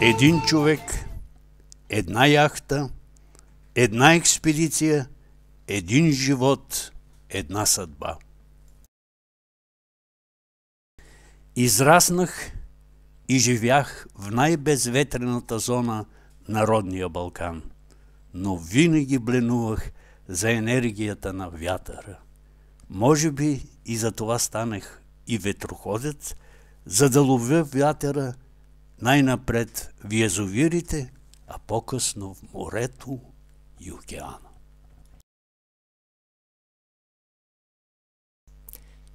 Един човек, една яхта, една експедиция, един живот, една съдба. Израснах и живях в най-безветрената зона на родния Балкан, но винаги бленувах за енергията на вятъра. Може би и за това станах и ветроходец, за да ловя вятъра най-напред в язовирите, а по-късно в морето и океана.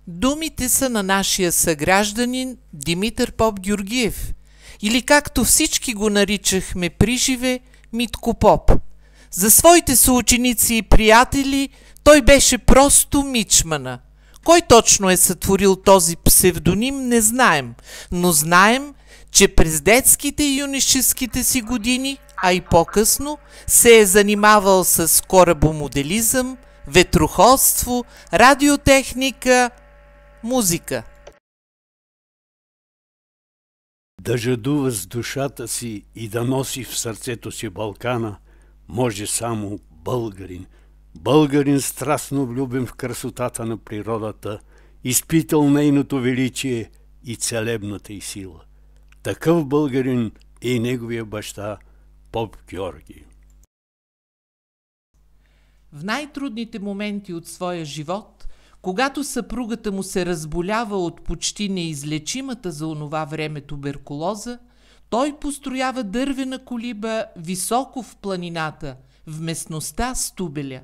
Думите са на нашия съгражданин Димитър Попгеоргиев, или както всички го наричахме приживе, Митко Поп. За своите съученици и приятели той беше просто мичмана. Кой точно е сътворил този псевдоним, не знаем, но знаем, че през детските и юношеските си години, а и по-късно, се е занимавал с корабомоделизъм, ветроходство, радиотехника, музика. Да жадува с душата си и да носи в сърцето си Балкана може само българин. Българин страстно влюбен в красотата на природата, изпитал нейното величие и целебната й сила. Такъв българин е и неговия баща Поп Георги. В най-трудните моменти от своя живот, когато съпругата му се разболява от почти неизлечимата за онова време туберкулоза, той построява дървена колиба високо в планината, в местността Стубеля.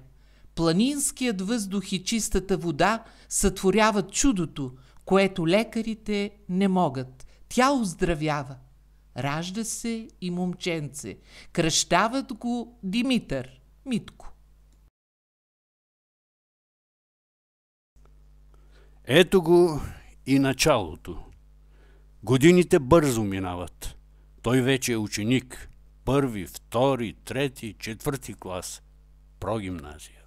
Планинският въздух и чистата вода сътворяват чудото, което лекарите не могат. Тя оздравява. Ражда се и момченце. Кръщават го Димитър, Митко. Ето го и началото. Годините бързо минават. Той вече е ученик. Първи, втори, трети, четвърти клас. Прогимназия.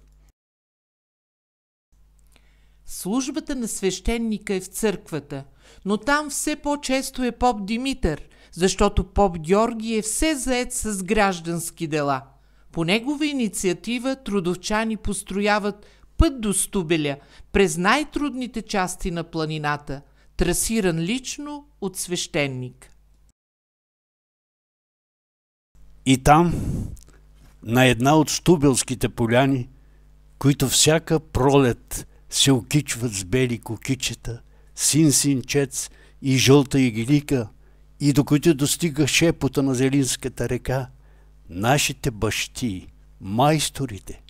Службата на свещеника е в църквата, но там все по-често е поп Димитър, защото поп Георги е все заед с граждански дела. По негова инициатива трудовчани построяват път до Стубеля през най-трудните части на планината, трасиран лично от свещеник. И там, на една от стубелските поляни, които всяка пролет се окичват с бели кокичета, син-синчец и жълта игелика, и докато достига шепота на Зелинската река, нашите бащи, майсторите,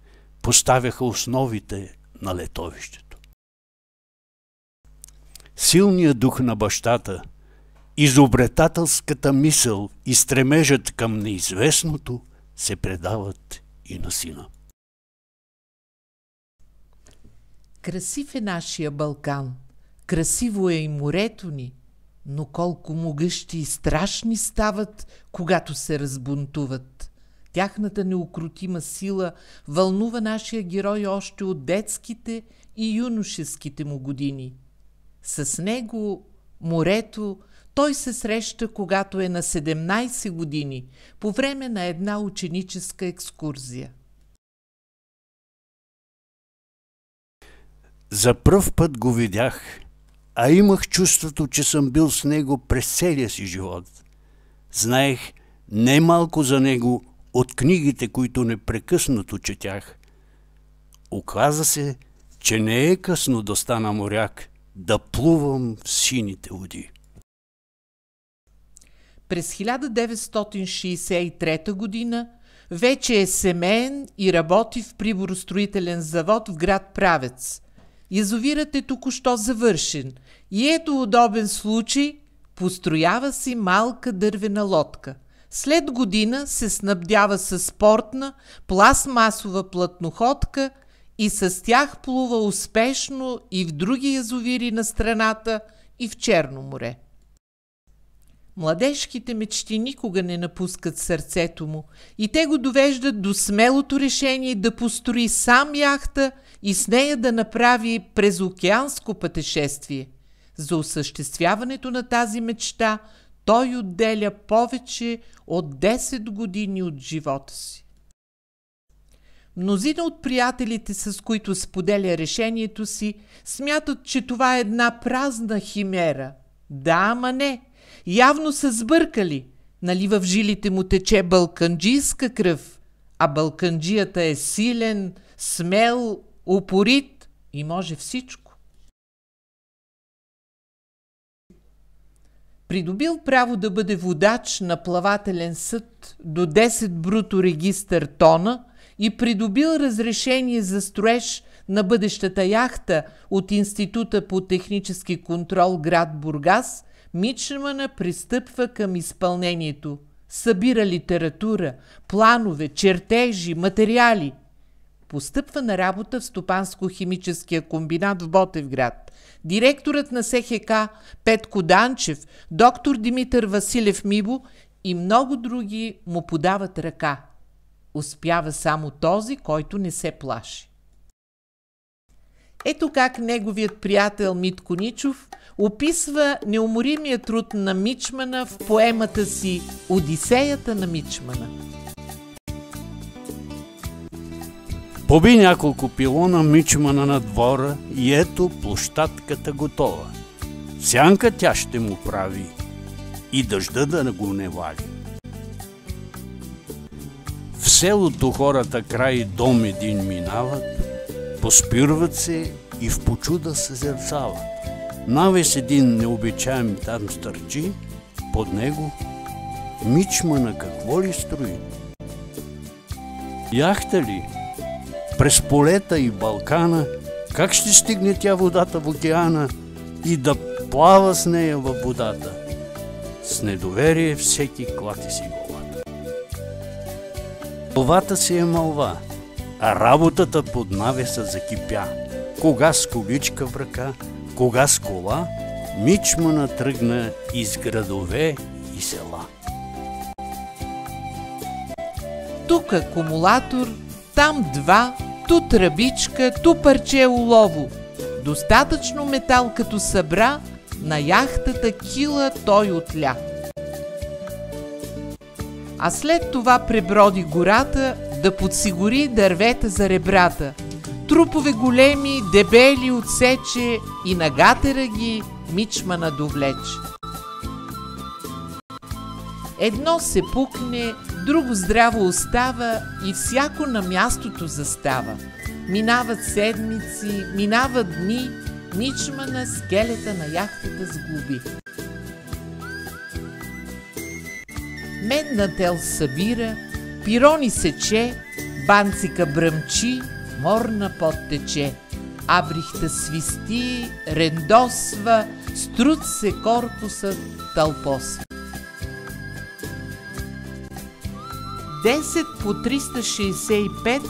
поставяха основите на летовището. Силният дух на бащата, изобретателската мисъл и стремежът към неизвестното се предават и на сина. Красив е нашия Балкан, красиво е и морето ни, но колко могъщи и страшни стават, когато се разбунтуват. Тяхната неукротима сила вълнува нашия герой още от детските и юношеските му години. С него, морето, той се среща, когато е на 17 години, по време на една ученическа екскурзия. За пръв път го видях, а имах чувството, че съм бил с него през целия си живот. Знаех немалко за него от книгите, които непрекъснато четях. Оказа се, че не е късно да стана моряк, да плувам в сините води. През 1963 година вече е семеен и работи в приборостроителен завод в град Правец. Язовирът е току-що завършен и ето удобен случай, построява си малка дървена лодка. След година се снабдява със спортна, пластмасова плътноходка и с тях плува успешно и в други язовири на страната, и в Черно море. Младежките мечти никога не напускат сърцето му и те го довеждат до смелото решение да построи сам яхта и с нея да направи презокеанско пътешествие. За осъществяването на тази мечта той отделя повече от 10 години от живота си. Мнозина от приятелите, с които споделя решението си, смятат, че това е една празна химера. Да, ама не. Явно са сбъркали. Нали в жилите му тече балканджийска кръв, а балканджията е силен, смел, упорит и може всичко. Придобил право да бъде водач на плавателен съд до 10 бруто регистър тона и придобил разрешение за строеж на бъдещата яхта от Института по технически контрол град Бургас, Мичмана пристъпва към изпълнението. Събира литература, планове, чертежи, материали. Постъпва на работа в Стопанско-химическия комбинат в Ботевград. Директорът на СХК Петко Данчев, доктор Димитър Василев Мибо и много други му подават ръка. Успява само този, който не се плаши. Ето как неговият приятел Митко Ничов описва неуморимия труд на мичмана в поемата си «Одисеята на мичмана». Поби няколко пилона мичмана на двора и ето площадката готова. Сянка тя ще му прави и дъжда да го не вали. В селото хората край дом един минават, поспирват се и в почуда се зерцават. Навес един необичаем там стърчи, под него мичмана какво ли строи? Яхта ли? През полета и Балкана, как ще стигне тя водата в океана и да плава с нея във водата? С недоверие всеки клати си главата. Мълвата си е мълва, а работата под навеса закипя. Кога с количка в ръка, кога с кола, мичмана тръгна из градове и села. Тук акумулатор, там два, ту тръбичка, ту парче олово. Достатъчно метал като събра, на яхтата кила той отля. А след това преброди гората да подсигури дървета за ребрата. Трупове големи, дебели отсече и на гатера ги мичмана довлече. Едно се пукне, друго здраво остава и всяко на мястото застава. Минават седмици, минават дни, мичмана скелета на яхтата сглоби. Медна тел събира, пирони сече, банцика бръмчи, морна пот тече. Абрихта свисти, рендосва, струд се корпусът тълпосва. 10 по 365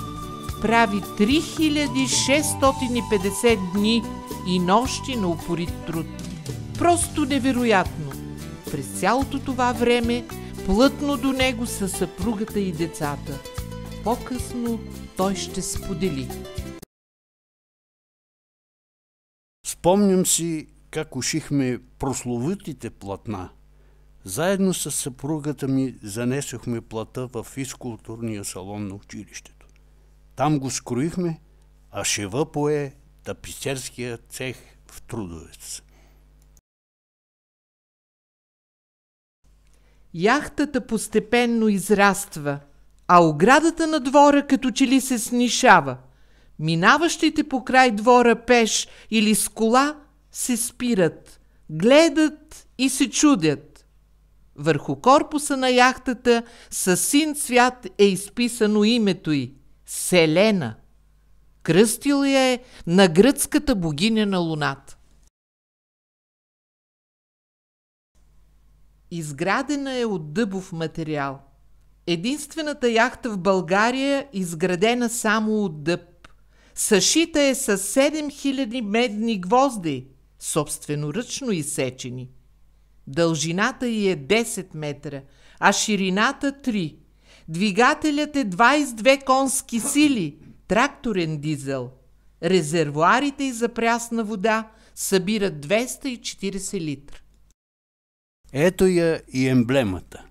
прави 3650 дни и нощи на упорит труд. Просто невероятно! През цялото това време плътно до него са съпругата и децата. По-късно той ще сподели. Спомням си как ушихме прословутите платна. Заедно с съпругата ми занесохме плата в физкултурния салон на училището. Там го скроихме, а шева пое тапицерския цех в Трудовец. Яхтата постепенно израства, а оградата на двора като че ли се снишава. Минаващите по край двора пеш или с кола се спират, гледат и се чудят. Върху корпуса на яхтата със син цвят е изписано името й – Селена. Кръстил я е на гръцката богиня на луната. Изградена е от дъбов материал. Единствената яхта в България изградена само от дъб. Съшита е с 7000 медни гвозди, собственоръчно изсечени. Дължината й е 10 метра, а ширината 3. Двигателят е 22 конски сили, тракторен дизел. Резервоарите й за прясна вода събират 240 литра. Ето я и емблемата.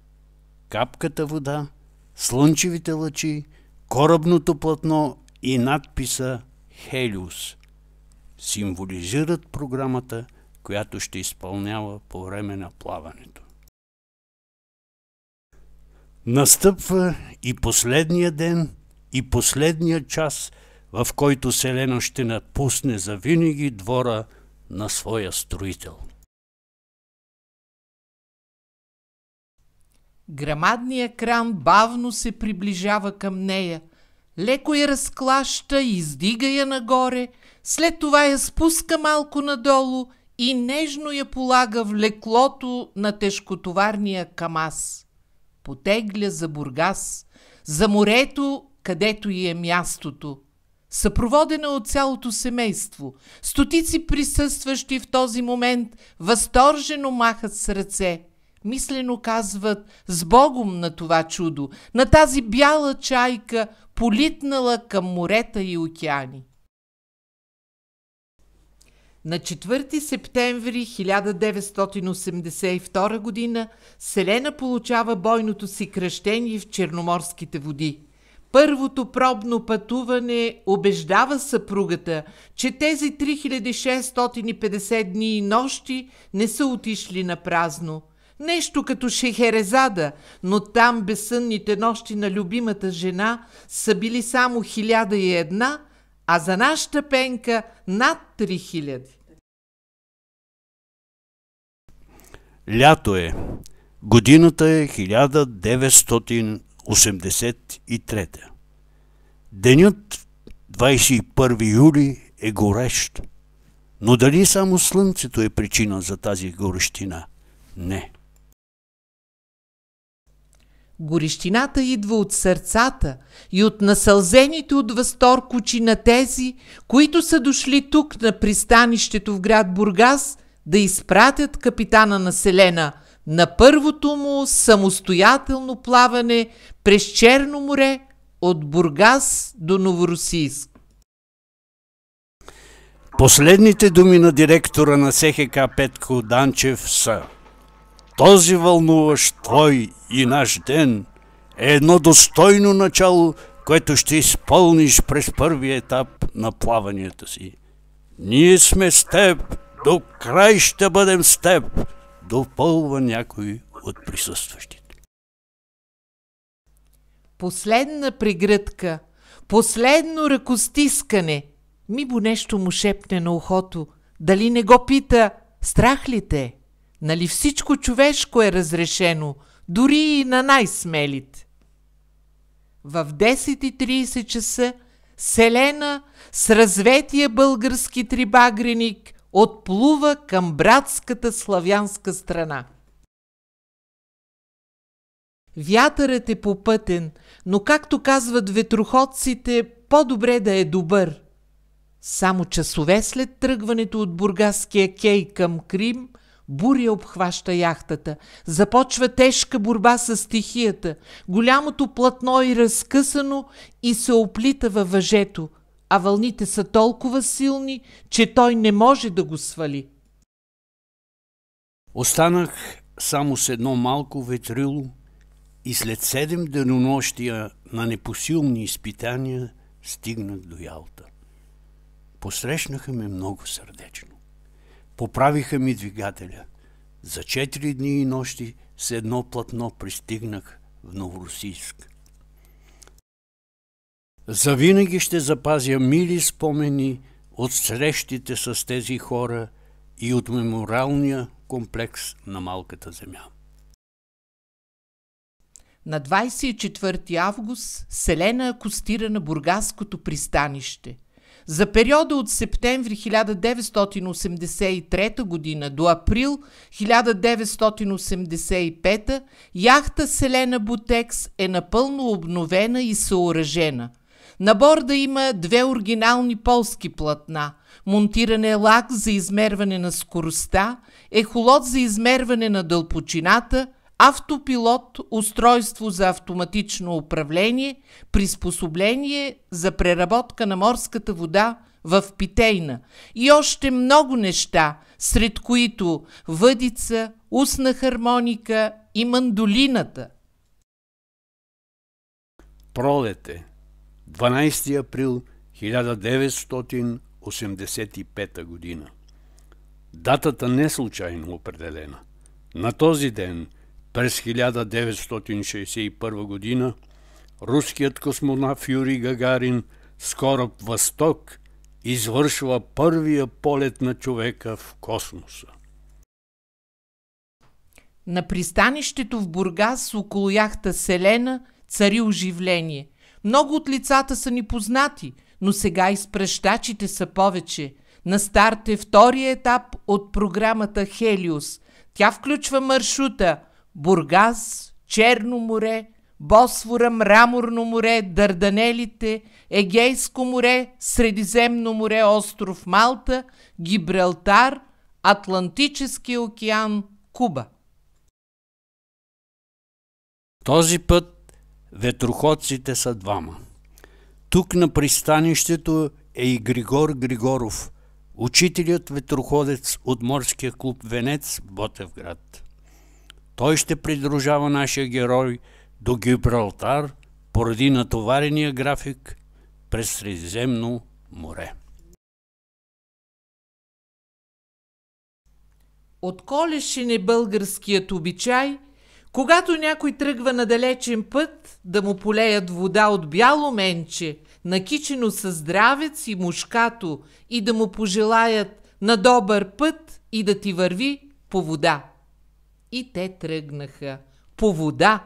Капката вода, слънчевите лъчи, корабното платно и надписа Хелиус символизират програмата, която ще изпълнява по време на плаването. Настъпва и последния ден, и последния час, в който Селена ще напусне завинаги двора на своя строител. Грамадният кран бавно се приближава към нея, леко я разклаща, издига я нагоре, след това я спуска малко надолу и нежно я полага в леклото на тежкотоварния камаз. Потегля за Бургас, за морето, където й е мястото. Съпроводена от цялото семейство, стотици присъстващи в този момент възторжено махат с ръце. Мислено казват с Богом на това чудо, на тази бяла чайка, политнала към морета и океани. На 4 септември 1982 година Селена получава бойното си кръщение в Черноморските води. Първото пробно пътуване убеждава съпругата, че тези 3650 дни и нощи не са отишли на празно. Нещо като Шехерезада, но там безсънните нощи на любимата жена са били само 1001, а за нашата Пенка над 3000. Лято е. Годината е 1983. Денят 21 юли е горещ. Но дали само слънцето е причина за тази горещина? Не. Горещината идва от сърцата и от насълзените от възторг очи на тези, които са дошли тук на пристанището в град Бургас да изпратят капитана на Селена на първото му самостоятелно плаване през Черно море от Бургас до Новоросийск. Последните думи на директора на СХК Петко Данчев са: този вълнуващ твой и наш ден е едно достойно начало, което ще изпълниш през първия етап на плаванията си. Ние сме с теб, до край ще бъдем с теб, допълва някой от присъстващите. Последна прегръдка, последно ръкостискане. Мибо нещо му шепне на ухото. Дали не го пита: страх ли те? Нали всичко човешко е разрешено, дори и на най-смелите? В 10:30 часа Селена с разветия български трибагреник отплува към братската славянска страна. Вятърът е попътен, но както казват ветроходците, по-добре да е добър. Само часове след тръгването от бургаския кей към Крим, буря обхваща яхтата. Започва тежка борба с стихията. Голямото платно е разкъсано и се оплита във въжето, а вълните са толкова силни, че той не може да го свали. Останах само с едно малко ветрило и след 7 денонощия на непосилни изпитания стигнах до Ялта. Посрещнаха ме много сърдечно. Поправиха ми двигателя. За 4 дни и нощи с едно платно пристигнах в Новоросийск. Завинаги ще запазя мили спомени от срещите с тези хора и от мемориалния комплекс на Малката земя. На 24 август Селена акостира на бургаското пристанище. За периода от септември 1983 година до април 1985 яхта Селена Бутекс е напълно обновена и съоръжена. На борда има 2 оригинални полски платна, монтиран е лак за измерване на скоростта, ехолот за измерване на дълбочината, автопилот, устройство за автоматично управление, приспособление за преработка на морската вода в Питейна и още много неща, сред които въдица, устна хармоника и мандолината. Пролет е. 12 април 1985 година. Датата не случайно определена. На този ден, през 1961 година, руският космонавт Юрий Гагарин с кораб «Восток» извършва първия полет на човека в космоса. На пристанището в Бургас около яхта Селена цари оживление. Много от лицата са ни познати, но сега изпращачите са повече. На старт е втория етап от програмата Хелиос. Тя включва маршрута Бургас, Черно море, Босфора, Мраморно море, Дарданелите, Егейско море, Средиземно море, остров Малта, Гибралтар, Атлантически океан, Куба. Този път ветроходците са двама. Тук на пристанището е и Григор Григоров, учителят ветроходец от морския клуб Венец в Ботевград. Той ще придружава нашия герой до Гибралтар поради натоварения график през Средиземно море. Отколешен е българският обичай, когато някой тръгва на далечен път, да му полеят вода от бяло менче, накичено със здравец и мушкато, и да му пожелаят на добър път и да ти върви по вода. И те тръгнаха по вода.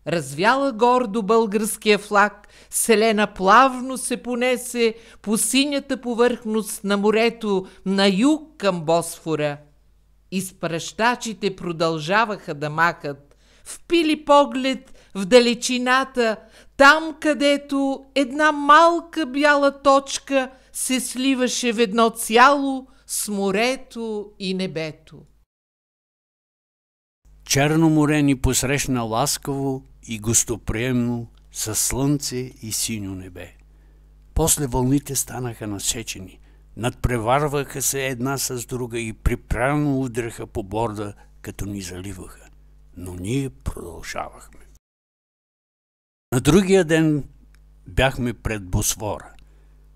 Развяла гордо българския флаг, Селена плавно се понесе по синята повърхност на морето на юг към Босфора. Изпращачите продължаваха да махат, впили поглед в далечината, там където една малка бяла точка се сливаше в едно цяло с морето и небето. Черно море ни посрещна ласкаво и гостоприемно със слънце и синьо небе. После вълните станаха насечени, надпреварваха се една с друга и припряно удряха по борда, като ни заливаха. Но ние продължавахме. На другия ден бяхме пред Босфора.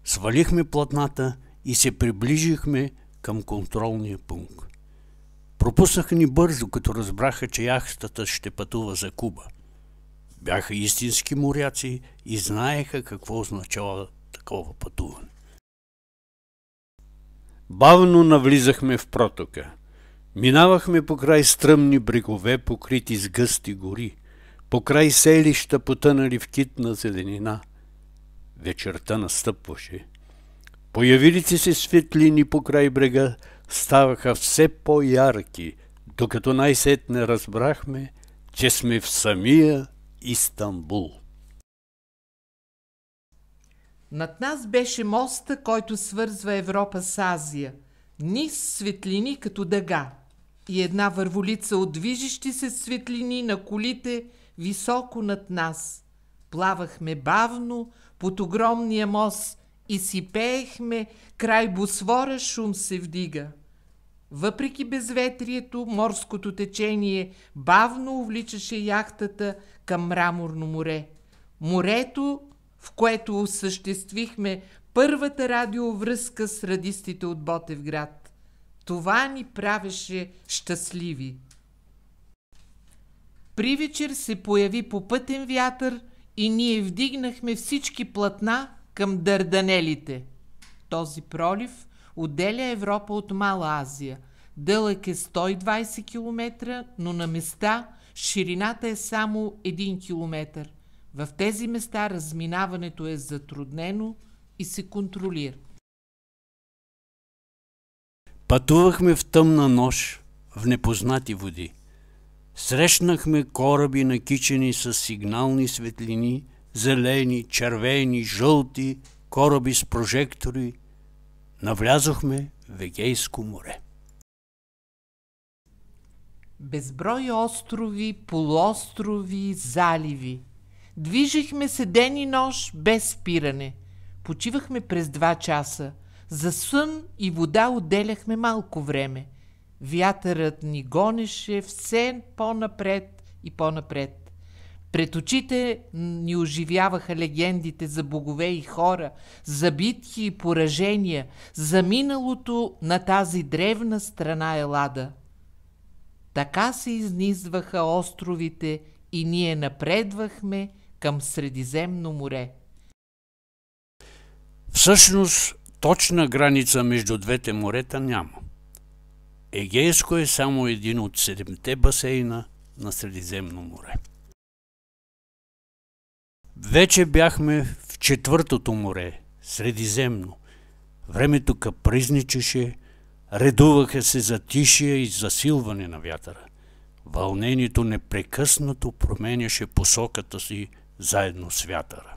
Свалихме платната и се приближихме към контролния пункт. Пропуснаха ни бързо, като разбраха, че яхтата ще пътува за Куба. Бяха истински моряци и знаеха какво означава такова пътуване. Бавно навлизахме в протока. Минавахме покрай стръмни брегове, покрити с гъсти гори, покрай селища, потънали в китна зеленина. Вечерта настъпваше. Появилите се светлини покрай брега ставаха все по-ярки, докато най-сетне разбрахме, че сме в самия Истанбул. Над нас беше моста, който свързва Европа с Азия. Низ светлини като дъга и една върволица от движещи се светлини на колите високо над нас. Плавахме бавно под огромния мост и си пеехме, край Босфора шум се вдига. Въпреки безветрието, морското течение бавно увличаше яхтата към Мраморно море. Морето, в което осъществихме първата радиовръзка с радистите от Ботевград. Това ни правеше щастливи. При вечер се появи попътен вятър и ние вдигнахме всички платна към Дарданелите. Този пролив отделя Европа от Мала Азия. Дълъг е 120 км, но на места ширината е само 1 км. В тези места разминаването е затруднено и се контролира. Пътувахме в тъмна нощ в непознати води. Срещнахме кораби накичени с сигнални светлини, зелени, червени, жълти, кораби с прожектори. Навлязохме в Егейско море. Безброй острови, полуострови, заливи. Движихме се ден и нощ без спиране. Почивахме през 2 часа. За сън и вода отделяхме малко време. Вятърът ни гонеше все по-напред и по-напред. Пред очите ни оживяваха легендите за богове и хора, за битки и поражения, за миналото на тази древна страна Елада. Така се изнизваха островите и ние напредвахме към Средиземно море. Всъщност, точна граница между двете морета няма. Егейско е само един от 7-те басейна на Средиземно море. Вече бяхме в 4-то море, Средиземно. Времето капризничеше, редуваха се затишие и засилване на вятъра. Вълнението непрекъснато променяше посоката си заедно с вятъра.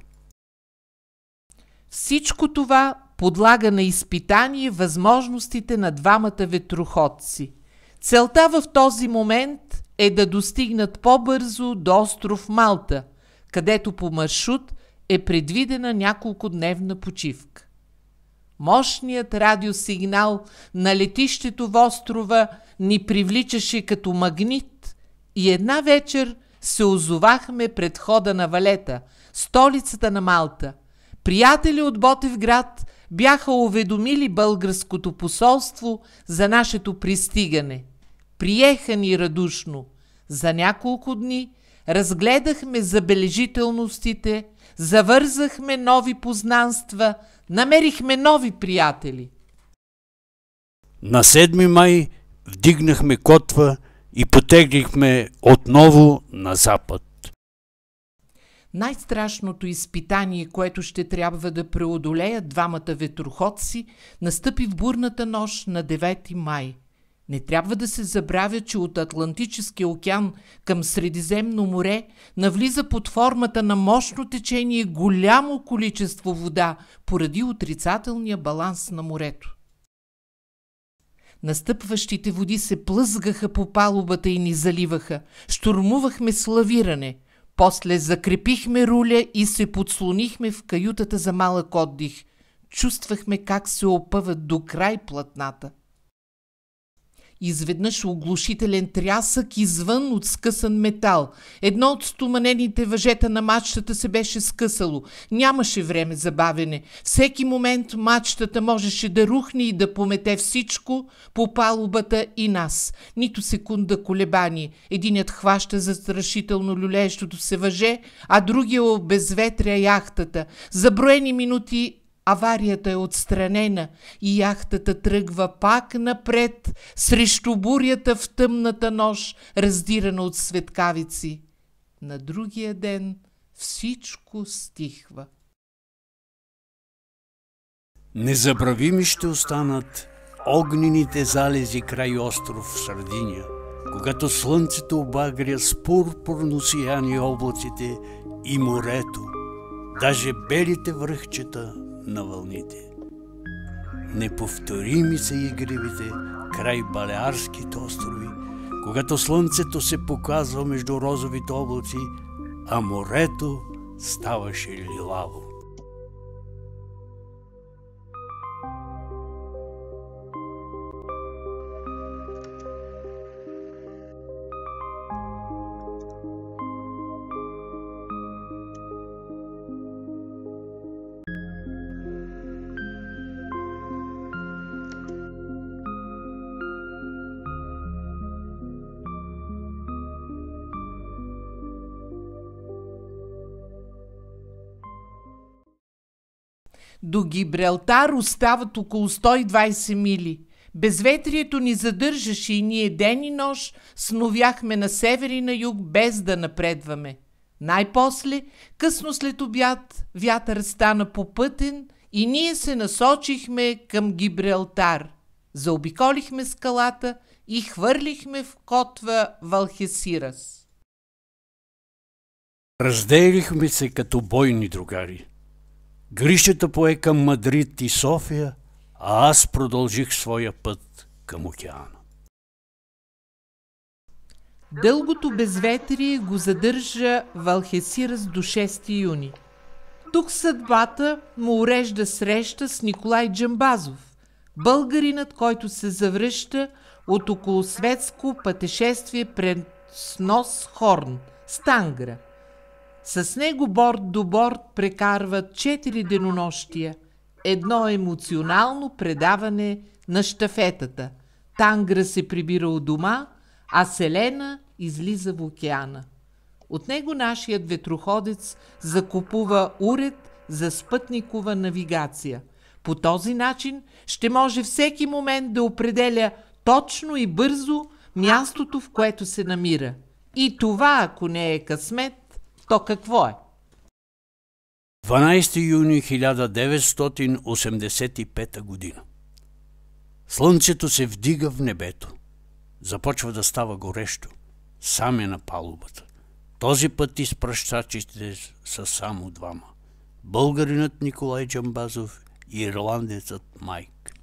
Всичко това подлага на изпитание възможностите на двамата ветроходци. Целта в този момент е да достигнат по-бързо до остров Малта, където по маршрут е предвидена няколкодневна почивка. Мощният радиосигнал на летището в острова ни привличаше като магнит и една вечер се озовахме пред входа на Валета, столицата на Малта. Приятели от Ботевград бяха уведомили българското посолство за нашето пристигане. Приеха ни радушно. За няколко дни разгледахме забележителностите, завързахме нови познанства, намерихме нови приятели. На 7 май вдигнахме котва и потеглихме отново на запад. Най-страшното изпитание, което ще трябва да преодолеят двамата ветроходци, настъпи в бурната нощ на 9 май. Не трябва да се забравя, че от Атлантическия океан към Средиземно море навлиза под формата на мощно течение голямо количество вода поради отрицателния баланс на морето. Настъпващите води се плъзгаха по палубата и ни заливаха. Щурмувахме с лавиране. После закрепихме руля и се подслонихме в каютата за малък отдих. Чувствахме как се опъват до край платната. Изведнъж оглушителен трясък извън от скъсан метал. Едно от стоманените въжета на мачтата се беше скъсало. Нямаше време за бавене. Всеки момент мачтата можеше да рухне и да помете всичко по палубата и нас. Нито секунда колебание. Единият хваща застрашително люлеещото се въже, а другия обезветря яхтата. За броени минути аварията е отстранена и яхтата тръгва пак напред срещу бурята в тъмната нощ, раздирана от светкавици. На другия ден всичко стихва. Незабравими ще останат огнените залези край остров Сардиния, когато слънцето обагря с пурпурно сияние облаците и морето, даже белите връхчета на вълните. Неповторими са игривите край Балеарските острови, когато слънцето се показва между розовите облаци, а морето ставаше лилаво. До Гибралтар остават около 120 мили. Безветрието ни задържаше и ние ден и нощ сновяхме на север и на юг, без да напредваме. Най-после, късно след обяд, вятър стана попътен и ние се насочихме към Гибралтар. Заобиколихме скалата и хвърлихме в котва Валхесирас. Разделихме се като бойни другари. Гришата пое към Мадрид и София, а аз продължих своя път към океана. Дългото безветрие го задържа Валхесирас до 6 юни. Тук съдбата му урежда среща с Николай Джамбазов, българинът, който се завръща от околосветско пътешествие през Нос Хорн, Стангра. С него борд до борд прекарват 4 денонощия, едно емоционално предаване на щафетата. Тангра се прибира у дома, а Селена излиза в океана. От него нашият ветроходец закупува уред за спътникова навигация. По този начин ще може всеки момент да определя точно и бързо мястото, в което се намира. И това, ако не е късмет, то какво е? 12 юни 1985 година. Слънцето се вдига в небето. Започва да става горещо. Сам е на палубата. Този път изпращачите са само двама. Българинът Николай Джамбазов и ирландецът Майк.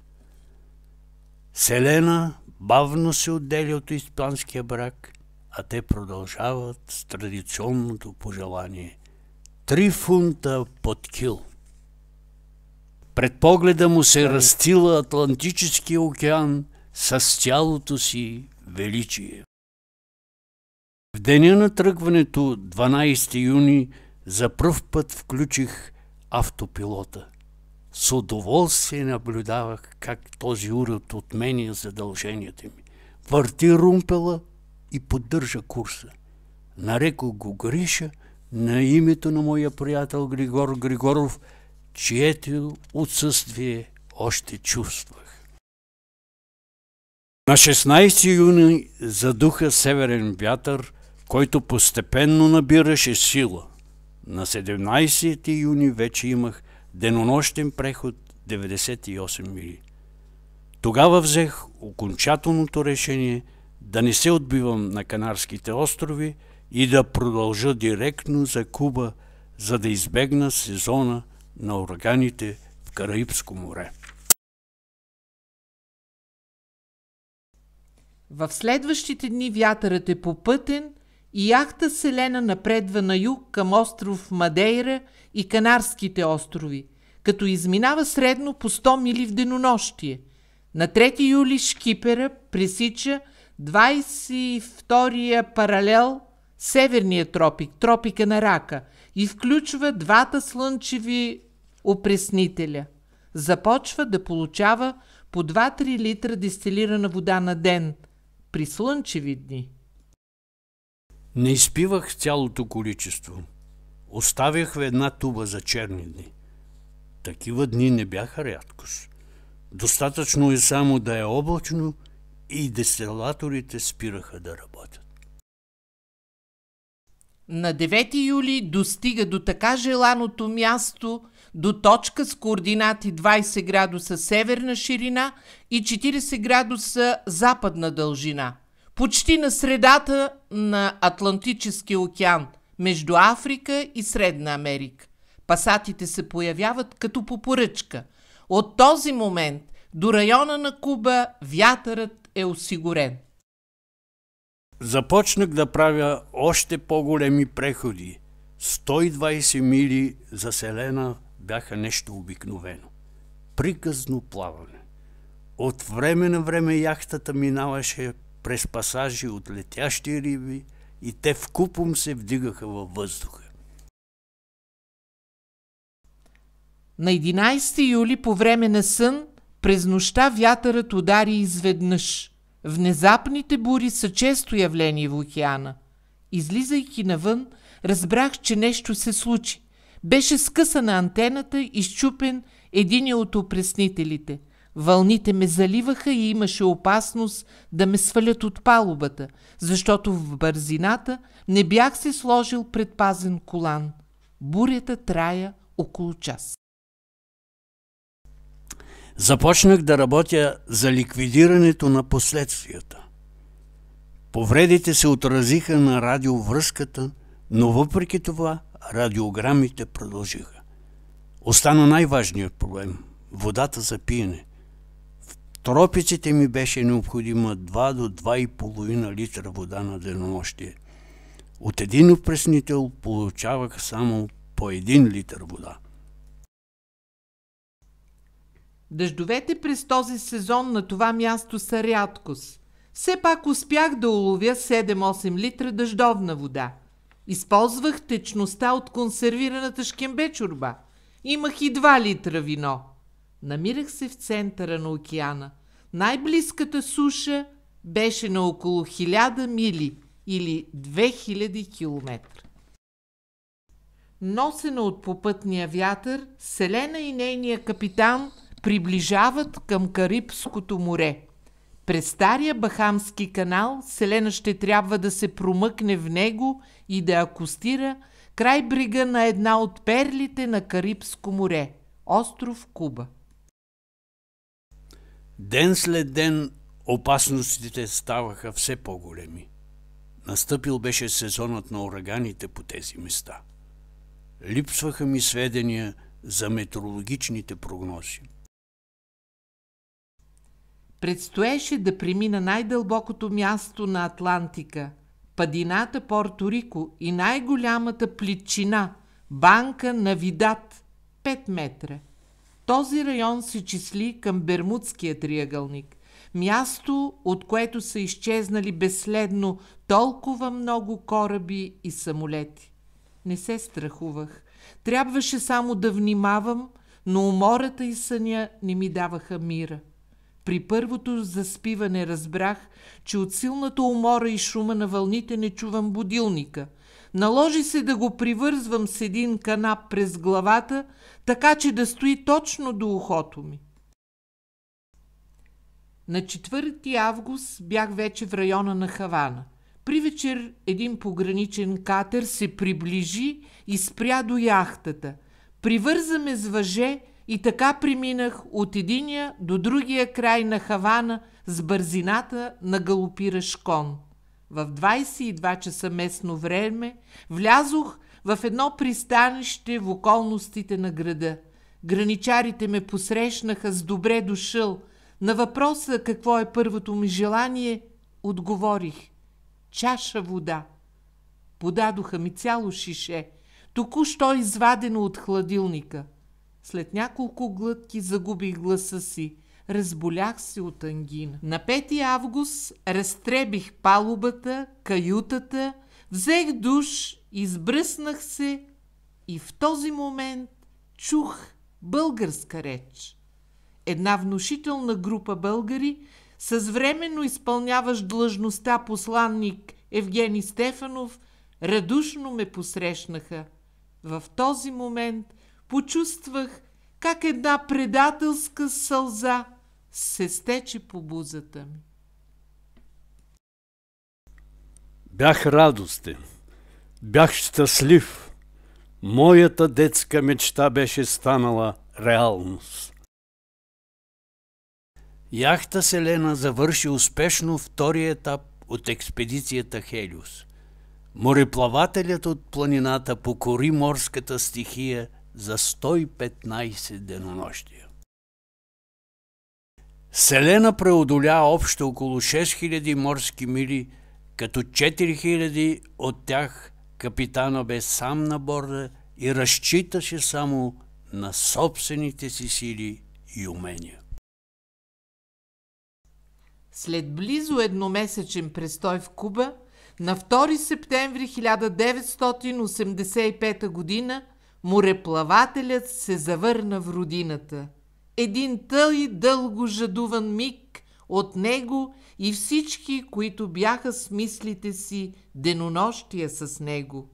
Селена бавно се отделя от испанския брак, а те продължават с традиционното пожелание – 3 фунта под кил. Пред погледа му се разстила Атлантическия океан с цялото си величие. В деня на тръгването, 12 юни, за пръв път включих автопилота. С удоволствие наблюдавах как този уред отменя задълженията ми. Върти румпела и поддържа курса. Нарекох го Гриша на името на моя приятел Григор Григоров, чието отсъствие още чувствах. На 16 юни задуха северен вятър, който постепенно набираше сила. На 17 юни вече имах денонощен преход 98 мили. Тогава взех окончателното решение да не се отбивам на Канарските острови и да продължа директно за Куба, за да избегна сезона на ураганите в Караибско море. В следващите дни вятърът е попътен и яхта Селена напредва на юг към остров Мадейра и Канарските острови, като изминава средно по 100 мили в денонощие. На 3 юли шкипера пресича 22-я паралел Северния тропик, тропика на Рака, и включва 2 слънчеви опреснителя. Започва да получава по 2-3 литра дестилирана вода на ден при слънчеви дни. Не изпивах цялото количество. Оставях в една туба за черни дни. Такива дни не бяха рядкост. Достатъчно е само да е облачно и дестилаторите спираха да работят. На 9 юли достига до така желаното място, до точка с координати 20 градуса северна ширина и 40 градуса западна дължина, почти на средата на Атлантическия океан, между Африка и Средна Америка. Пасатите се появяват като по поръчка. От този момент до района на Куба вятърът е осигурен. Започнах да правя още по-големи преходи. 120 мили за Селена бяха нещо обикновено. Приказно плаване. От време на време яхтата минаваше през пасажи от летящи риби и те вкупом се вдигаха във въздуха. На 11 юли по време на сън през нощта вятърът удари изведнъж. Внезапните бури са често явление в океана. Излизайки навън, разбрах, че нещо се случи. Беше скъсана антената и счупен един от опреснителите. Вълните ме заливаха и имаше опасност да ме свалят от палубата, защото в бързината не бях си сложил предпазен колан. Бурята трая около час. Започнах да работя за ликвидирането на последствията. Повредите се отразиха на радиовръзката, но въпреки това радиограмите продължиха. Остана най-важният проблем – водата за пиене. В тропиците ми беше необходима 2 до 2,5 литра вода на денонощие. От един опреснител получавах само по 1 литър вода. Дъждовете през този сезон на това място са рядкост. Все пак успях да уловя 7-8 литра дъждовна вода. Използвах течността от консервираната шкембе чорба. Имах и 2 литра вино. Намирах се в центъра на океана. Най-близката суша беше на около 1000 мили или 2000 километра. Носена от попътния вятър, Селена и нейния капитан приближават към Карибското море. През стария Бахамски канал Селена ще трябва да се промъкне в него и да акостира край брега на една от перлите на Карибско море – остров Куба. Ден след ден опасностите ставаха все по-големи. Настъпил беше сезонът на ураганите по тези места. Липсваха ми сведения за метеорологичните прогнози. Предстоеше да премина най-дълбокото място на Атлантика – падината Порто Рико и най-голямата плитчина – Банка Навидад – 5 метра. Този район се числи към Бермудския триъгълник, място, от което са изчезнали безследно толкова много кораби и самолети. Не се страхувах. Трябваше само да внимавам, но умората и съня не ми даваха мира. При първото заспиване разбрах, че от силната умора и шума на вълните не чувам будилника. Наложи се да го привързвам с един канап през главата, така че да стои точно до ухото ми. На 4 август бях вече в района на Хавана. При вечер един пограничен катер се приближи и спря до яхтата. Привърза ме с въже и така преминах от единия до другия край на Хавана с бързината на галопиращ кон. В 22 часа местно време влязох в едно пристанище в околностите на града. Граничарите ме посрещнаха с добре дошъл. На въпроса какво е първото ми желание, отговорих: чаша вода. Подадоха ми цяло шише, току-що извадено от хладилника. След няколко глътки загубих гласа си. Разболях се от ангина. На 5 август разтребих палубата, каютата, взех душ, избръснах се и в този момент чух българска реч. Една внушителна група българи с временно изпълняващ длъжността посланник Евгений Стефанов радушно ме посрещнаха. В този момент почувствах как една предателска сълза се стече по бузата ми. Бях радостен, бях щастлив. Моята детска мечта беше станала реалност. Яхта Селена завърши успешно втория етап от експедицията Хелиос. Мореплавателят от планината покори морската стихия за 115 денонощия. Селена преодоля общо около 6000 морски мили, като 4000 от тях капитана бе сам на борда и разчиташе само на собствените си сили и умения. След близо едномесечен престой в Куба, на 2 септември 1985 година мореплавателят се завърна в родината. Един тъй дълго жадуван миг от него и всички, които бяха с мислите си денонощия с него.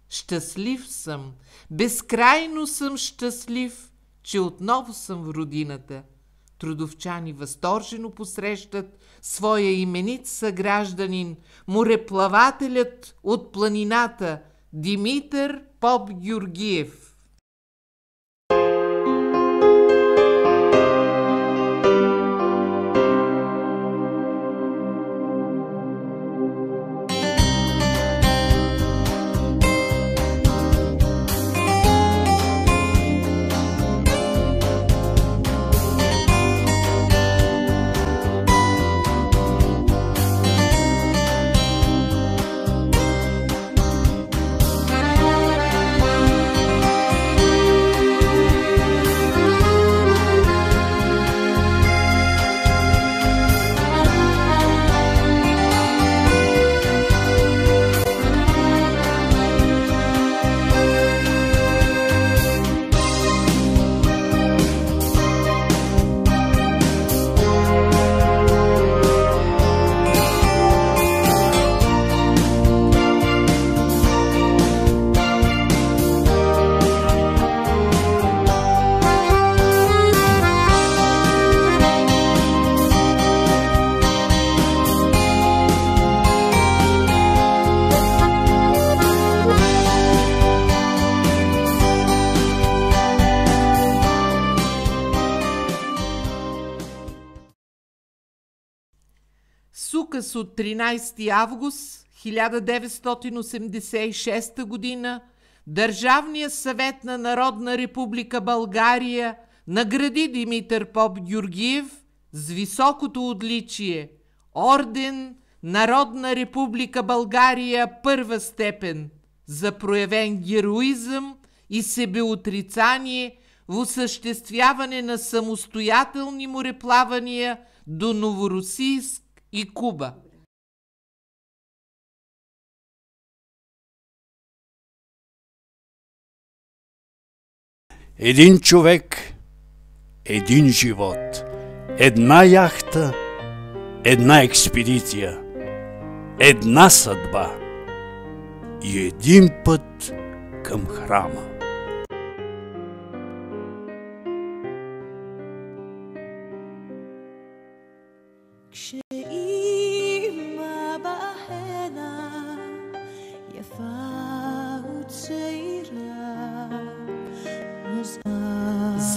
Щастлив съм, безкрайно съм щастлив, че отново съм в родината. Трудовчани възторжено посрещат своя именит съгражданин, мореплавателят от планината Димитър Попгюргиев. указ от 13 август 1986 година Държавният съвет на Народна република България награди Димитър Попгюргиев с високото отличие Орден Народна република България първа степен за проявен героизъм и себеотрицание в осъществяване на самостоятелни мореплавания до Новоросийск и Куба. Един човек, един живот, една яхта, една експедиция, една съдба и един път към храма.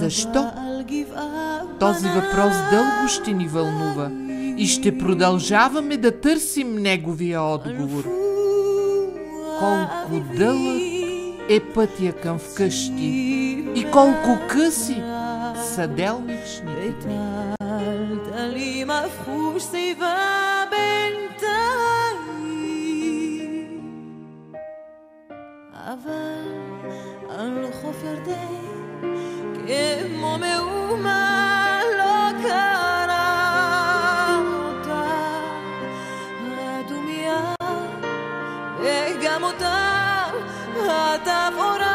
Защо? Този въпрос дълго ще ни вълнува и ще продължаваме да търсим неговия отговор. Колко дълъг е пътя към вкъщи и колко къси са делничните дни. כמו מאומה לא קרה אותה הדומיה וגם אותה התפאורה